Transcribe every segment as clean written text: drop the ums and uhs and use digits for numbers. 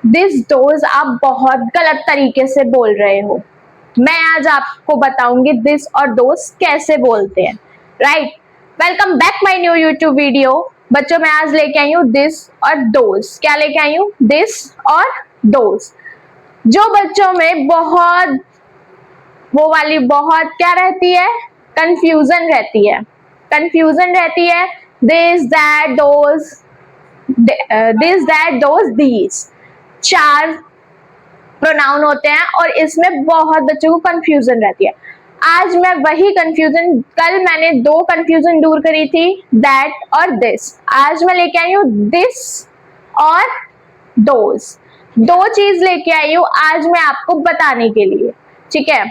This those आप बहुत गलत तरीके से बोल रहे हो। मैं आज आपको बताऊंगी दिस और दोस कैसे बोलते हैं। Right, welcome back my new YouTube video. बच्चों, मैं आज लेके आई हूँ दिस और दोस। क्या लेके आई हूँ? दिस और दोस। जो बच्चों में बहुत वो वाली बहुत क्या रहती है, कंफ्यूजन रहती है। This that those, this that those these, चार प्रोनाउन होते हैं और इसमें बहुत बच्चों को कंफ्यूजन रहती है। आज मैं वही कंफ्यूजन, कल मैंने दो कंफ्यूजन दूर करी थी, दैट और दिस। आज मैं लेके आई हूँ दिस और दोस। दो चीज लेके आई हूँ आज मैं आपको बताने के लिए। ठीक है,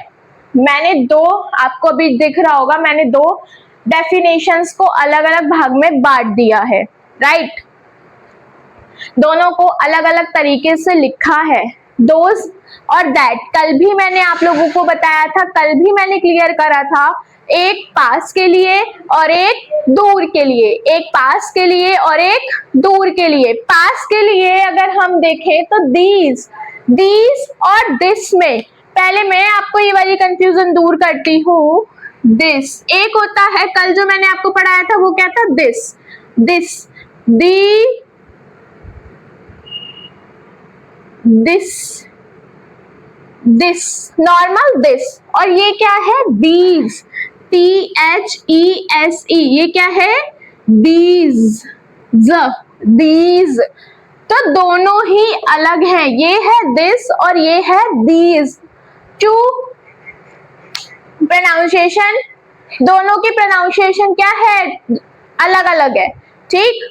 मैंने दो, आपको अभी दिख रहा होगा, मैंने दो डेफिनेशंस को अलग अलग भाग में बांट दिया है। राइट, दोनों को अलग अलग तरीके से लिखा है, दोस और दैट। कल भी मैंने आप लोगों को बताया था, कल भी मैंने क्लियर करा था, एक पास के लिए और एक दूर के लिए, एक पास के लिए और एक दूर के लिए। पास के लिए अगर हम देखें तो दीज और दिस में पहले मैं आपको ये वाली कंफ्यूजन दूर करती हूँ। दिस एक होता है, कल जो मैंने आपको पढ़ाया था वो क्या था, दिस दिस नॉर्मल दिस, और ये क्या है, दीज, THESE, ये क्या है, दीज। तो दोनों ही अलग हैं, ये है दिस और ये है दीज। टू प्रोनाउंसिएशन, दोनों की प्रोनाउंसिएशन क्या है, अलग अलग है। ठीक,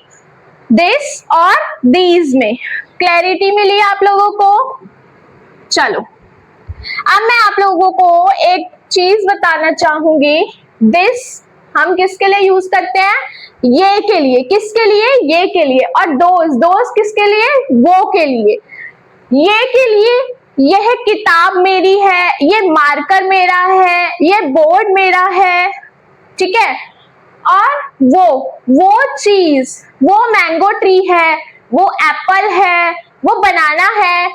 दिस और दीज में क्लैरिटी मिली आप लोगों को। चलो, अब मैं आप लोगों को एक चीज बताना चाहूंगी। दिस हम किसके लिए यूज करते हैं, ये के लिए, किसके लिए, ये के लिए। और दोस किसके लिए, वो के लिए। ये के लिए, यह किताब मेरी है, ये मार्कर मेरा है, ये बोर्ड मेरा है। ठीक है, और वो चीज, वो मैंगो ट्री है, वो एप्पल है, वो बनाना है,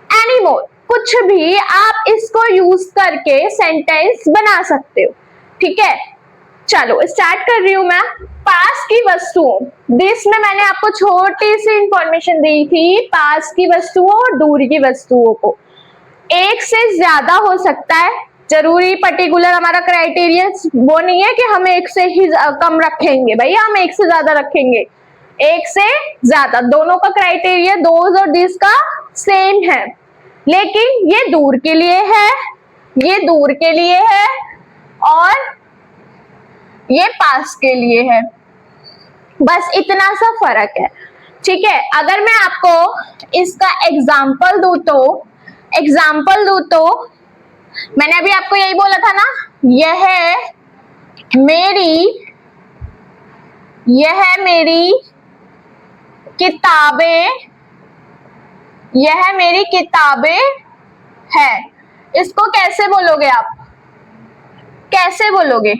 एनीमोर, कुछ भी आप इसको यूज करके सेंटेंस बना सकते हो। ठीक है, चलो स्टार्ट कर रही हूं मैं। पास की वस्तुओं, दिस में मैंने आपको छोटी सी इंफॉर्मेशन दी थी, पास की वस्तुओं और दूर की वस्तुओं को एक से ज्यादा हो सकता है, जरूरी पर्टिकुलर हमारा क्राइटेरिया वो नहीं है कि हम एक से ही कम रखेंगे, भैया हम एक से ज्यादा रखेंगे। एक से ज्यादा, दोनों का क्राइटेरिया दोज और दिस का सेम है, लेकिन ये दूर के लिए है, ये दूर के लिए है और ये पास के लिए है, बस इतना सा फर्क है। ठीक है, अगर मैं आपको इसका एग्जाम्पल दूं तो मैंने अभी आपको यही बोला था ना, यह मेरी किताबें है। इसको कैसे बोलोगे आप, कैसे बोलोगे?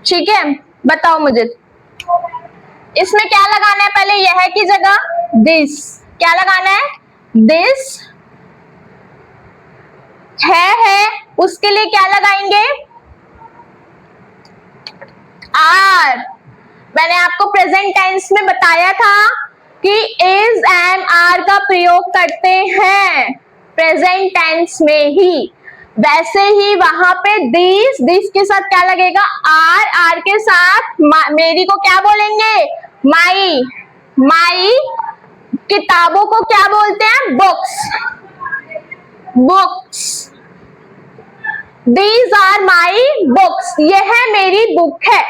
ठीक है, बताओ मुझे। इसमें क्या लगाना है, पहले यह की जगह दिस, क्या लगाना है, दिस है, उसके लिए क्या लगाएंगे, आर। मैंने आपको प्रेजेंट टेंस में बताया था कि इज एंड आर का प्रयोग करते हैं प्रेजेंट टेंस में ही, वैसे ही वहां पे दिस के साथ क्या लगेगा, आर के साथ मेरी को क्या बोलेंगे, माई। किताबों को क्या बोलते हैं, books. These are my books, यह मेरी बुक है,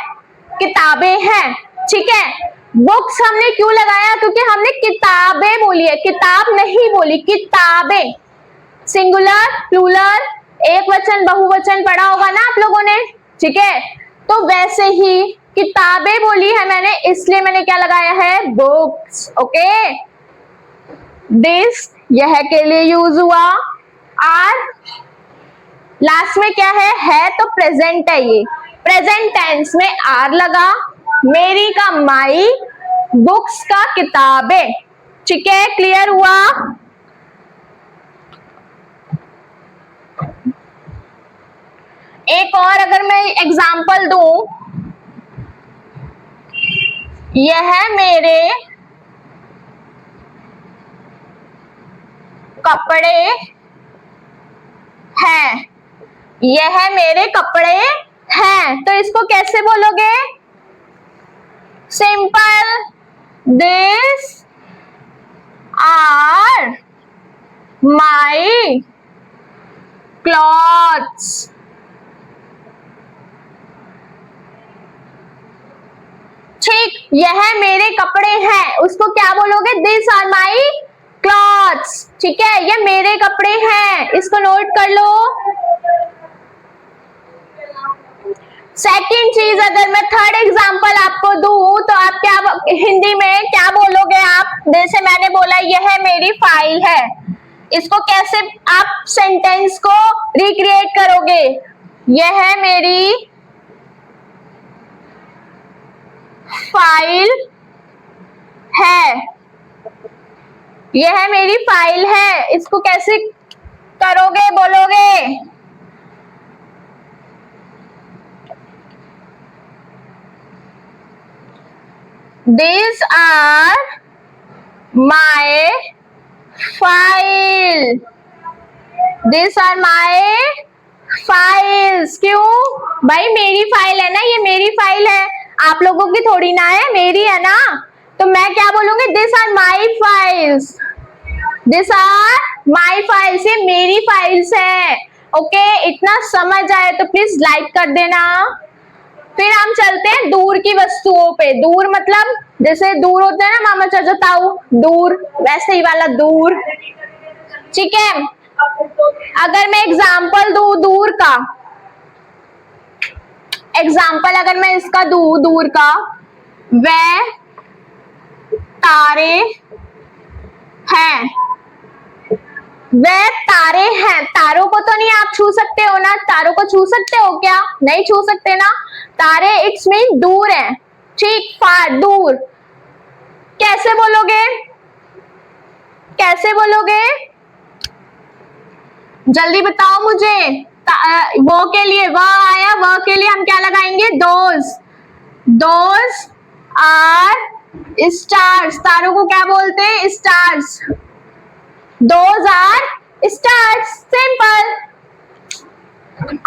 किताबें हैं। ठीक है, बुक्स हमने क्यों लगाया, क्योंकि हमने किताबें बोली है, किताब नहीं बोली, किताबें। सिंगुलर, प्लूरल, एक वचन, बहुवचन पढ़ा होगा ना आप लोगों ने। ठीक है, तो वैसे ही किताबें बोली है मैंने, इसलिए मैंने क्या लगाया है, बुक्स। ओके, दिस यह के लिए यूज हुआ, आर लास्ट में क्या है तो प्रेजेंट है, ये प्रेजेंट टेंस में आर लगा, मेरी का माई, बुक्स का किताबें। ठीक है, क्लियर हुआ? एक और अगर मैं एग्जाम्पल दूं, यह मेरे कपड़े हैं, यह मेरे कपड़े हैं, तो इसको कैसे बोलोगे? Simple, this are my clothes. ठीक, यह मेरे कपड़े हैं, उसको क्या बोलोगे? This are my clothes. ठीक है, ये मेरे कपड़े हैं, इसको नोट कर लो। सेकंड चीज, अगर मैं थर्ड एग्जांपल आपको दूं तो आप क्या हिंदी में क्या बोलोगे? आप जैसे मैंने बोला यह मेरी फाइल है, इसको कैसे आप सेंटेंस को रिक्रिएट करोगे? यह मेरी फाइल है, यह मेरी फाइल है, इसको कैसे करोगे, बोलोगे? These are my file. These are my files. क्यों भाई? मेरी फाइल है ना, ये मेरी फाइल है, आप लोगों की थोड़ी ना है, मेरी है ना, तो मैं क्या बोलूंगी? This are my files, this are my files, ये मेरी फाइल्स है। ओके, इतना समझ आए तो प्लीज लाइक कर देना। फिर हम चलते हैं दूर की वस्तुओं पे। दूर मतलब जैसे दूर होते हैं ना मामा चाचा ताऊ, दूर, वैसे ही वाला दूर। ठीक है, अगर मैं एग्जाम्पल दूं दूर का, एग्जाम्पल अगर मैं इसका दूं दूर का, वह तारे हैं, वह तारे हैं, तारों को तो नहीं आप छू सकते हो ना, तारों को छू सकते हो क्या? नहीं छू सकते ना, तारे इट्स मीन दूर है। ठीक, फार, दूर। कैसे बोलोगे? कैसे बोलोगे? जल्दी बताओ मुझे। वो के लिए वह आया, वह के लिए हम क्या लगाएंगे? दोज, दोज आर स्टार्स, तारों को क्या बोलते हैं? Stars. Those are stars, simple.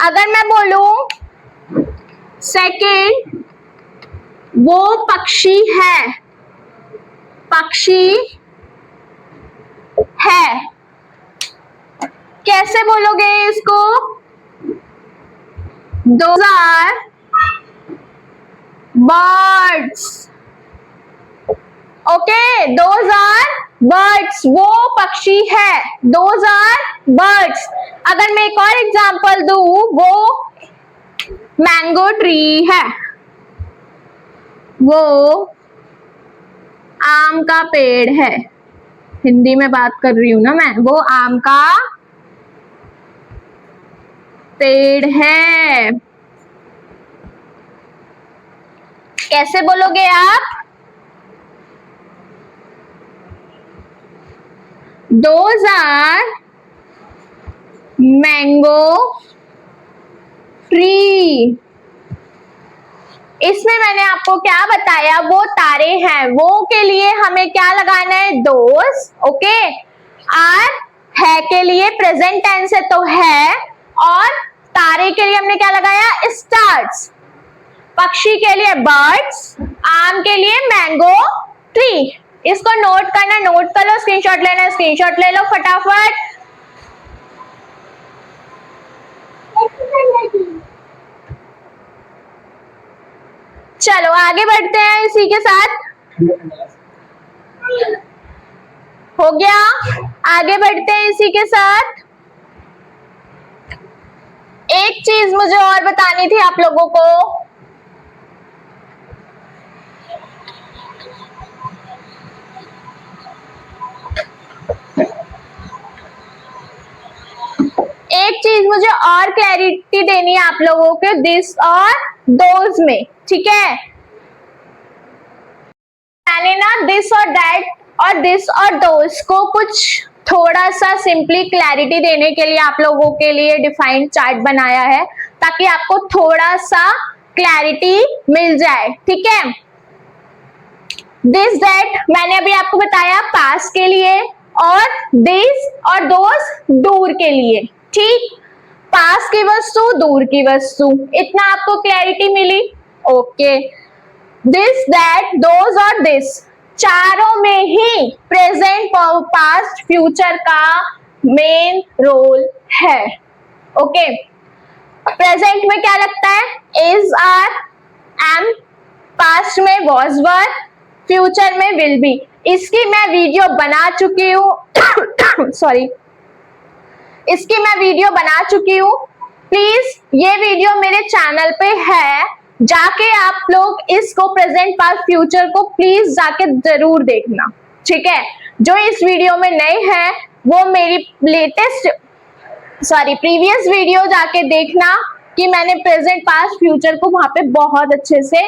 अगर मैं बोलूं सेकंड, वो पक्षी है, पक्षी है, कैसे बोलोगे इसको? Those are birds. Okay, those are birds, वो पक्षी है, दोज आर बर्ड्स। अगर मैं एक और एग्जांपल दूं, वो मैंगो ट्री है, वो आम का पेड़ है, हिंदी में बात कर रही हूं ना मैं, वो आम का पेड़ है। कैसे बोलोगे आप? Those are mango tree। इसमें मैंने आपको क्या बताया? वो तारे हैं, वो के लिए हमें क्या लगाना है? दोस। ओके, आर है के लिए प्रेजेंट टेंस है तो है, और तारे के लिए हमने क्या लगाया? स्टार्स। पक्षी के लिए बर्ड्स, आम के लिए मैंगो ट्री। इसको नोट करना, नोट कर लो, स्क्रीनशॉट लेना, स्क्रीनशॉट ले लो फटाफट। चलो आगे बढ़ते हैं इसी के साथ। हो गया, आगे बढ़ते हैं इसी के साथ। एक चीज मुझे और बतानी थी आप लोगों को। एक चीज मुझे और क्लैरिटी देनी है आप लोगों के दिस और दोज में। ठीक है, मैंने ना दिस और दैट और दिस और दोस को कुछ थोड़ा सा सिंपली क्लैरिटी देने के लिए आप लोगों के लिए डिफाइंड चार्ट बनाया है, ताकि आपको थोड़ा सा क्लैरिटी मिल जाए, ठीक है। दिस दैट मैंने अभी आपको बताया पास के लिए, और दिस और दोस दूर के लिए, ठीक। पास की वस्तु, दूर की वस्तु, इतना आपको क्लैरिटी मिली, ओके। दिस दैट दोस और दिस चारों में ही प्रेजेंट पास्ट फ्यूचर का मेन रोल है, ओके। प्रेजेंट में क्या लगता है, इज, आर, एम, पास्ट में वॉज, वर, फ्यूचर में विल बी। इसकी मैं वीडियो बना चुकी हूँ सॉरी, इसकी मैं वीडियो बना चुकी हूँ। प्लीज ये वीडियो मेरे चैनल पे है, जाके आप लोग इसको प्रेजेंट पास्ट फ्यूचर को प्लीज जाके जरूर देखना, ठीक है। जो इस वीडियो में नए हैं वो मेरी लेटेस्ट प्रीवियस वीडियो जाके देखना कि मैंने प्रेजेंट पास्ट फ्यूचर को वहां पे बहुत अच्छे से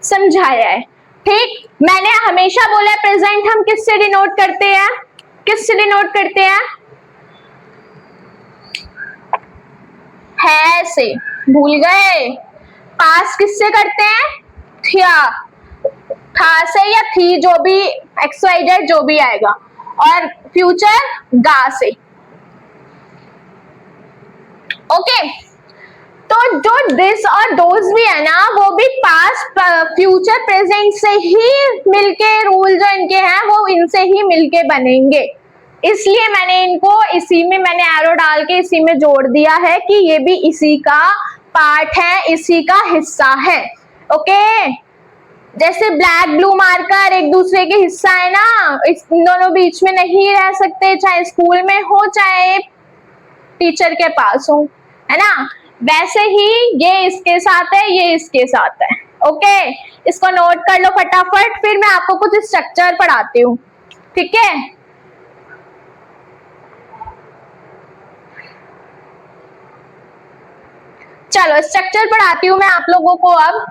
समझाया है, ठीक। मैंने हमेशा बोला प्रेजेंट हम किससे डिनोट करते हैं, किससे डिनोट करते हैं, है से, भूल गए। पास्ट किससे करते हैं, था से या थी, जो भी एक्स वाई जेड जो भी आएगा, और फ्यूचर गा से, ओके। तो जो दिस और दोस भी है ना, वो भी पास्ट फ्यूचर प्रेजेंट से ही मिलके, रूल जो इनके हैं वो इनसे ही मिलके बनेंगे। इसलिए मैंने इनको इसी में, मैंने एरो डाल के इसी में जोड़ दिया है कि ये भी इसी का पार्ट है, इसी का हिस्सा है, ओके। जैसे ब्लैक ब्लू मार्कर एक दूसरे के हिस्सा है ना, इस दोनों बीच में नहीं रह सकते, चाहे स्कूल में हो चाहे टीचर के पास हो, है ना। वैसे ही ये इसके साथ है, ये इसके साथ है, ओके। इसको नोट कर लो फटाफट, फिर मैं आपको कुछ स्ट्रक्चर पढ़ाती हूँ, ठीक है। चलो स्ट्रक्चर पढ़ाती हूँ मैं आप लोगों को। अब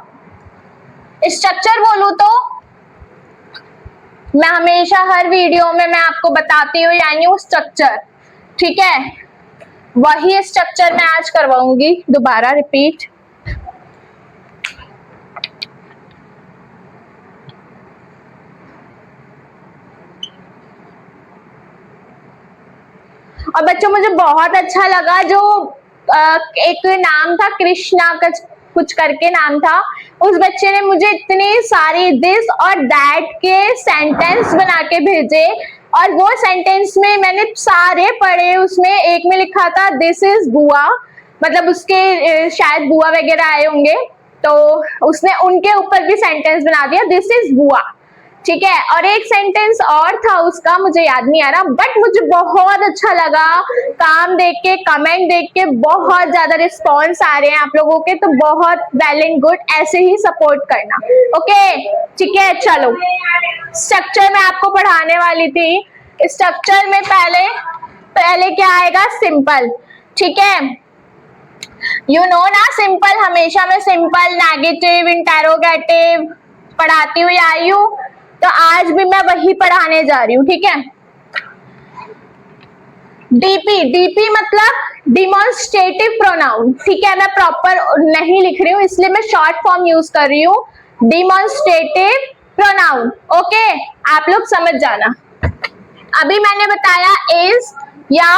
स्ट्रक्चर बोलूं तो मैं हमेशा हर वीडियो में मैं आपको बताती हूँ, यानी वो स्ट्रक्चर, ठीक है। वही स्ट्रक्चर मैं आज करवाऊंगी दोबारा रिपीट। और बच्चों मुझे बहुत अच्छा लगा जो एक नाम था कृष्णा का कुछ करके नाम था, उस बच्चे ने मुझे इतनी सारी दिस और दैट के सेंटेंस बना के भेजे, और वो सेंटेंस में मैंने सारे पढ़े। उसमें एक में लिखा था दिस इज बुआ, मतलब उसके शायद बुआ वगैरह आए होंगे, तो उसने उनके ऊपर भी सेंटेंस बना दिया दिस इज बुआ, ठीक है। और एक सेंटेंस और था उसका, मुझे याद नहीं आ रहा, बट मुझे बहुत अच्छा लगा काम देख के, कमेंट देख के, बहुत ज्यादा रिस्पॉन्स आ रहे हैं आप लोगों के, तो बहुत वेल एंड गुड, ऐसे ही सपोर्ट करना, ओके, ठीक है। चलो स्ट्रक्चर मैं आपको पढ़ाने वाली थी। स्ट्रक्चर में पहले क्या आएगा, सिंपल, ठीक है। यू नो ना, सिंपल हमेशा मैं सिंपल, नेगेटिव, इंटेरोगेटिव पढ़ाती हुई आई हूँ, तो आज भी मैं वही पढ़ाने जा रही हूँ, ठीक है। डीपी, डीपी मतलब डिमॉन्स्ट्रेटिव प्रोनाउन, ठीक है। मैं प्रॉपर नहीं लिख रही हूँ, इसलिए मैं शॉर्ट फॉर्म यूज कर रही हूँ, डिमॉन्स्ट्रेटिव प्रोनाउन, ओके। आप लोग समझ जाना। अभी मैंने बताया इज या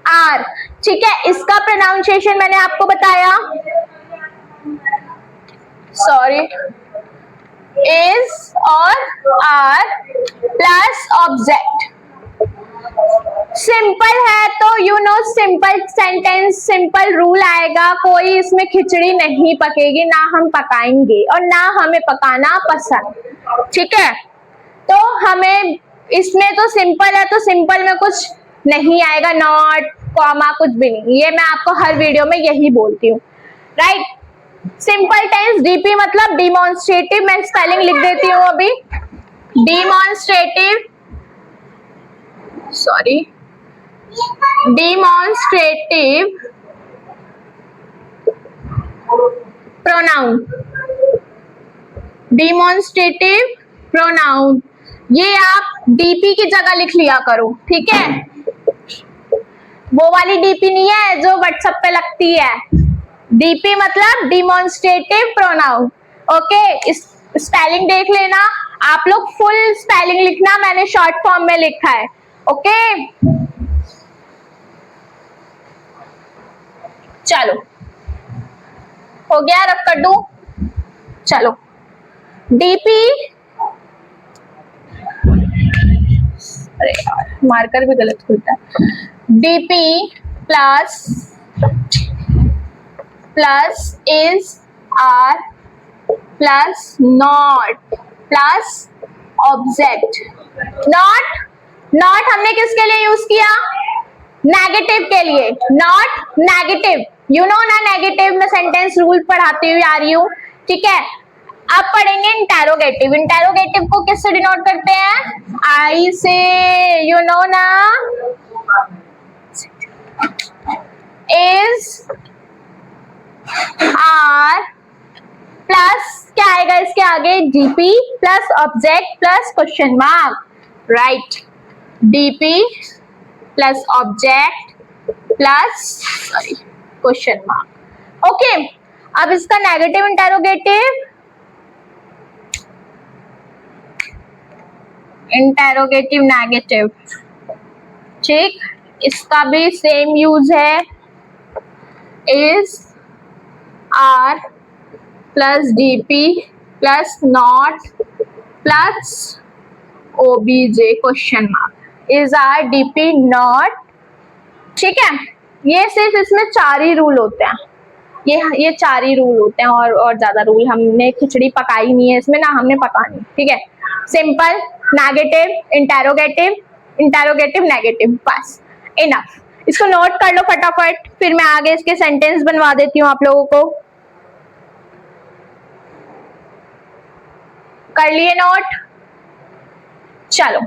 आर, ठीक है। इसका प्रोनाउंसिएशन मैंने आपको बताया, सॉरी, इज और आर प्लस ऑब्जेक्ट। सिंपल है तो you know, simple sentence, simple rule आएगा, कोई इसमें खिचड़ी नहीं पकेगी, ना हम पकाएंगे और ना हमें पकाना पसंद, ठीक है। तो हमें इसमें तो सिंपल है, तो सिंपल में कुछ नहीं आएगा, नॉट, कॉमा, कुछ भी नहीं। ये मैं आपको हर वीडियो में यही बोलती हूँ, राइट। सिंपल टेंस डीपी मतलब डिमॉन्स्ट्रेटिव, मैं स्पेलिंग लिख देती हूँ अभी, demonstrative, sorry, demonstrative pronoun, demonstrative pronoun, ये आप डीपी की जगह लिख लिया करो, ठीक है। वो वाली डीपी नहीं है जो व्हाट्सएप पे लगती है। डीपी मतलब डिमॉन्स्ट्रेटिव प्रोनाउन। ओके, इस स्पेलिंग देख लेना, आप लोग फुल स्पेलिंग लिखना, मैंने शॉर्ट फॉर्म में लिखा है। ओके, चलो हो गया, रब कर दूं। चलो, डीपी, अरे यार मार्कर भी गलत खुलता है। DP plus is are plus not plus object. Not हमने किसके लिए यूज किया? नेगेटिव के लिए। नॉट नेगेटिव, यू नो ना, नेगेटिव में सेंटेंस रूल पढ़ाती हुई आ रही हूँ, ठीक है। अब पढ़ेंगे इंटेरोगेटिव। इंटेरोगेटिव को किससे डिनोट करते हैं? आई से, यू नो ना। इज आर प्लस क्या आएगा इसके आगे? DP plus object plus question mark, right. DP plus object plus question mark. Okay, अब इसका नेगेटिव इंटेरोगेटिव, नेगेटिव, ठीक, इसका भी सेम यूज है। Is are plus DP plus not plus OBJ question mark. Is are DP not, ठीक है। ये सिर्फ इसमें 4 ही रूल होते हैं, ये 4 ही रूल होते हैं, और ज्यादा रूल हमने खिचड़ी पकाई नहीं है इसमें, ना हमने पकानी, ठीक है। Simple, negative, interrogative, interrogative, negative, बस इनफ। इसको नोट कर लो फटाफट, फिर मैं आगे इसके सेंटेंस बनवा देती हूँ आप लोगों को। कर लिए नोट? चलो,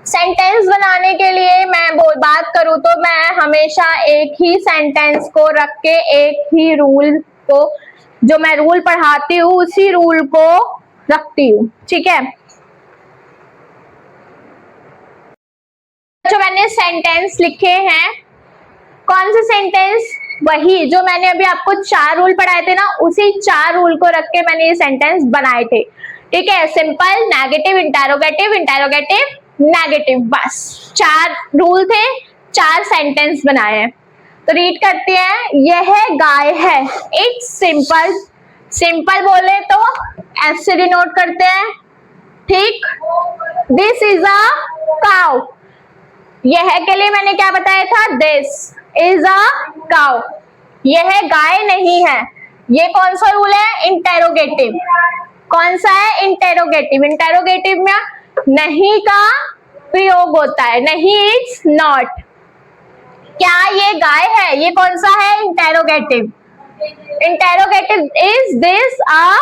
सेंटेंस बनाने के लिए मैं बात करूं तो मैं हमेशा एक ही सेंटेंस को रख के एक ही रूल को, जो मैं रूल पढ़ाती हूँ उसी रूल को रखती हूँ, ठीक है। जो मैंने सेंटेंस लिखे हैं, कौन से सेंटेंस? वही जो मैंने अभी आपको 4 रूल पढ़ाए थे ना, उसी 4 रूल को रख के मैंने ये सेंटेंस बनाए थे, ठीक है। Simple, negative, interrogative, interrogative, negative, बस 4 रूल थे, 4 सेंटेंस बनाए हैं। तो रीड करते हैं। यह गाय है, इट्स सिंपल। सिंपल बोले तो एस से डिनोट करते हैं, ठीक। दिस इज अ काउ, यह के लिए मैंने क्या बताया था? This is a cow. यह गाय नहीं है, ये कौन सा रूल है? इंटेरोगेटिव। कौन सा है? इंटेरोगेटिव। इंटेरोगेटिव में नहीं का प्रयोग होता है, नहीं इज नॉट। क्या ये गाय है? ये कौन सा है? Interrogative. Interrogative, is this a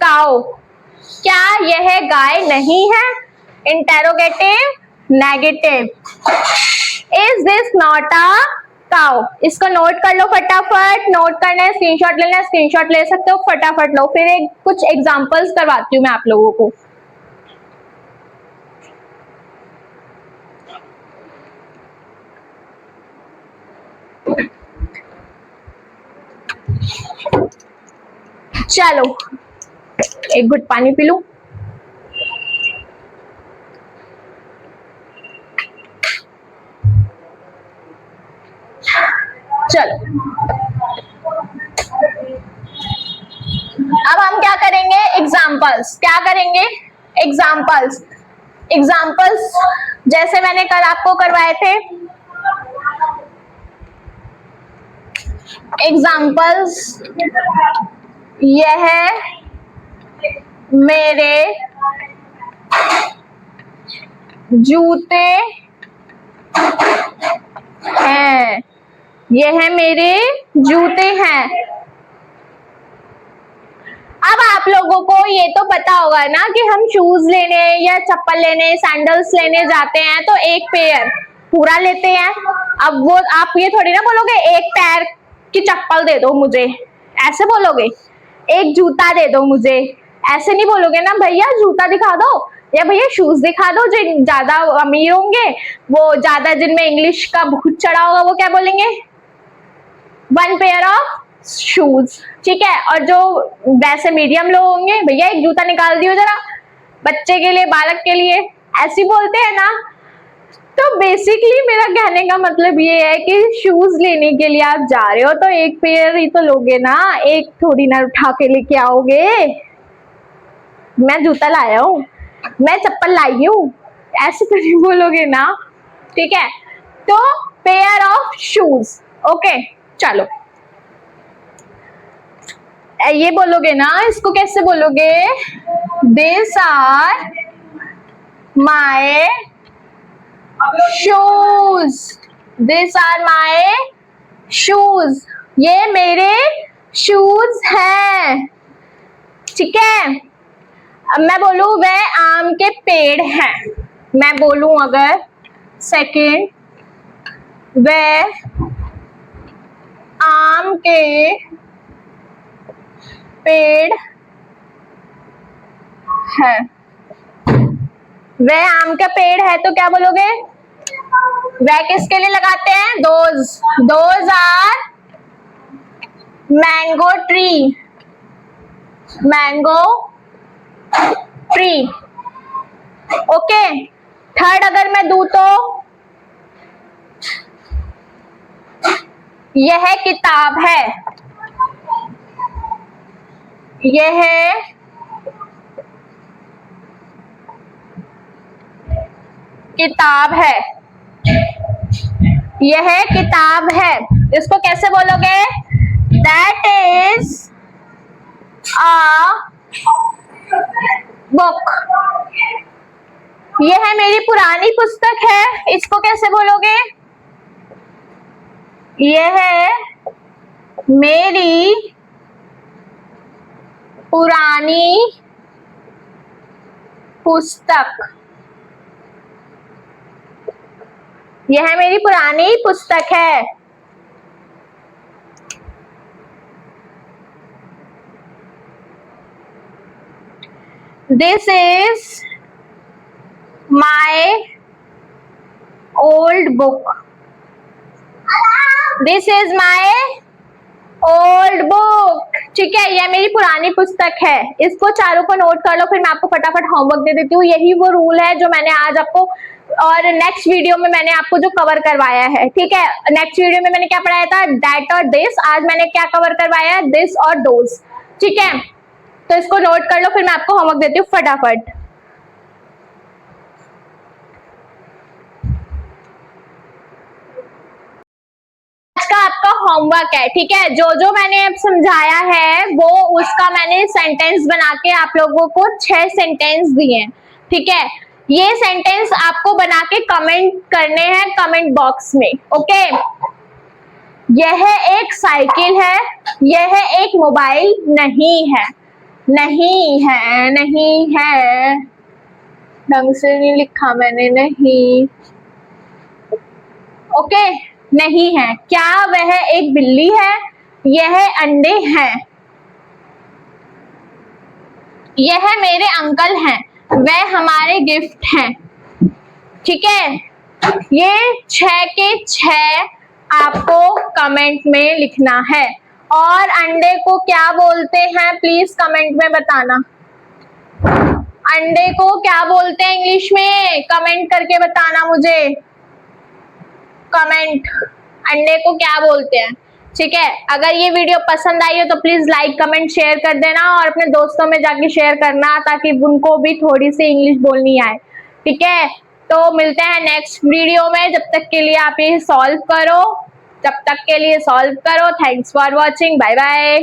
cow? क्या यह गाय नहीं है? Interrogative, negative. Is this not a cow? इसको नोट कर लो फटाफट। नोट करना है, स्क्रीनशॉट लेना है, स्क्रीनशॉट ले सकते हो, फटाफट लो। फिर कुछ एग्जांपल्स करवाती हूँ मैं आप लोगों को। चलो, एक घुट पानी पी लूं। चलो, अब हम क्या करेंगे? एग्जाम्पल्स। क्या करेंगे? एग्जाम्पल्स। एग्जाम्पल्स जैसे मैंने कल आपको करवाए थे। एग्जाम्पल्स, यह मेरे जूते हैं, यह मेरे जूते हैं। अब आप लोगों को ये तो पता होगा ना कि हम शूज लेने या चप्पल लेने, सैंडल्स लेने जाते हैं तो एक पेयर पूरा लेते हैं। अब वो आप ये थोड़ी ना बोलोगे एक पैर की चप्पल दे दो मुझे, ऐसे बोलोगे। एक जूता दे दो मुझे, ऐसे नहीं बोलोगे ना भैया जूता दिखा दो या भैया शूज दिखा दो। जो ज्यादा अमीर होंगे वो ज्यादा जिनमें इंग्लिश का भूत चढ़ा होगा वो क्या बोलेंगे, 1 पेयर ऑफ शूज, ठीक है। और जो वैसे मीडियम लोग होंगे, भैया एक जूता निकाल दियो जरा बच्चे के लिए, बालक के लिए, ऐसे बोलते हैं ना। तो बेसिकली मेरा कहने का मतलब ये है कि शूज लेने के लिए आप जा रहे हो तो एक पेयर ही तो लोगे ना, एक थोड़ी ना उठा के लेके आओगे। मैं जूता लाया हूँ, मैं चप्पल लाई हूँ, ऐसे तो नहीं बोलोगे ना, ठीक है। तो पेयर ऑफ शूज, ओके। चलो ये बोलोगे ना, इसको कैसे बोलोगे, this are my shoes, this are my shoes, ये मेरे शूज हैं, ठीक है। अब मैं बोलूं वह आम के पेड़ हैं, मैं बोलूं अगर सेकंड, वह आम के पेड़ है, वह आम का पेड़ है तो क्या बोलोगे, वह किसके लिए लगाते हैं, those are mango tree, mango tree, okay. Third अगर मैं दूं तो यह किताब है, यह किताब है, यह किताब है, इसको कैसे बोलोगे, दैट इज अ बुक, यह मेरी पुरानी पुस्तक है, इसको कैसे बोलोगे, यह मेरी पुरानी पुस्तक, यह मेरी पुरानी पुस्तक है। This is my old book, this is my old book, ठीक है, यह मेरी पुरानी पुस्तक है। इसको चारों को नोट कर लो, फिर मैं आपको फटाफट होमवर्क दे देती हूँ। यही वो रूल है जो मैंने आज आपको और नेक्स्ट वीडियो में मैंने आपको जो कवर करवाया है, ठीक है। नेक्स्ट वीडियो में मैंने क्या पढ़ाया था, दैट और दिस, आज मैंने क्या कवर करवाया है, दिस और दोस, ठीक है। तो इसको नोट कर लो, फिर मैं आपको होमवर्क देती हूँ फटाफट। का आपका होमवर्क है, ठीक है। जो जो मैंने अब समझाया है वो उसका मैंने सेंटेंस बना के आप लोगों को 6 सेंटेंस दिए, ठीक है। ये सेंटेंस आपको बना के कमेंट करने हैं कमेंट बॉक्स में, ओके। यह एक साइकिल है, यह एक मोबाइल नहीं है, नहीं है, नहीं है, ढंग से नहीं लिखा मैंने, नहीं, ओके, नहीं है। क्या वह एक बिल्ली है, यह अंडे हैं, यह मेरे अंकल हैं, वह हमारे गिफ्ट हैं, ठीक है। ये 6 के 6 आपको कमेंट में लिखना है। और अंडे को क्या बोलते हैं प्लीज कमेंट में बताना, अंडे को क्या बोलते हैं इंग्लिश में, कमेंट करके बताना मुझे, कमेंट, अंडे को क्या बोलते हैं, ठीक है। अगर ये वीडियो पसंद आई हो तो प्लीज लाइक कमेंट शेयर कर देना और अपने दोस्तों में जाके शेयर करना ताकि उनको भी थोड़ी सी इंग्लिश बोलनी आए, ठीक है। तो मिलते हैं नेक्स्ट वीडियो में, जब तक के लिए आप ये सॉल्व करो, जब तक के लिए सॉल्व करो। Thanks for watching, bye bye.